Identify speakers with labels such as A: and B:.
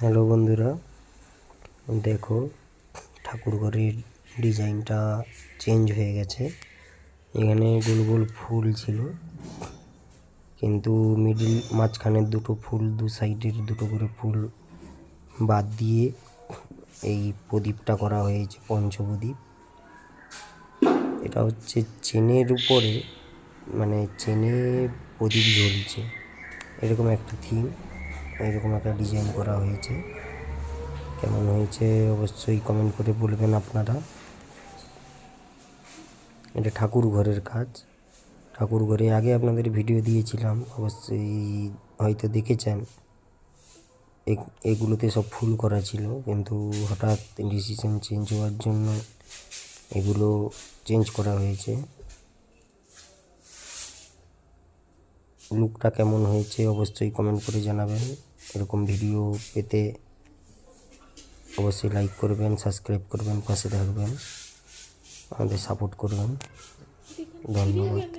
A: Hello বন্ধুরা, দেখো ঠাকুর ঘরের ডিজাইনটা চেঞ্জ হয়ে গেছে। এখানে গোল গোল ফুল ছিল, কিন্তু মাঝখানের দুটো ফুল, দু সাইডের দুটো করে ফুল বাদ দিয়ে এই প্রদীপটা করা হয়েছে, পঞ্চপ্রদীপ। এটা হচ্ছে চেনের উপরে, মানে চেনে প্রদীপ জ্বলছে, এরকম একটা থিম, এরকম একটা ডিজাইন করা হয়েছে। কেমন হয়েছে অবশ্যই কমেন্ট করে বলবেন আপনারা। এটা ঠাকুর ঘরের কাজ। ঠাকুর ঘরে আগে আপনাদের ভিডিও দিয়েছিলাম, অবশ্যই হয়তো দেখেছেন। এগুলোতে সব ফুল করা ছিল, কিন্তু হঠাৎ ডিসিশন চেঞ্জ হওয়ার জন্য এগুলো চেঞ্জ করা হয়েছে। লুকটা কেমন হয়েছে অবশ্যই কমেন্ট করে জানাবেন। এরকম ভিডিও পেতে অবশ্যই লাইক করবেন, সাবস্ক্রাইব করবেন, পাশে থাকবেন, আমাদের সাপোর্ট করবেন। ধন্যবাদ।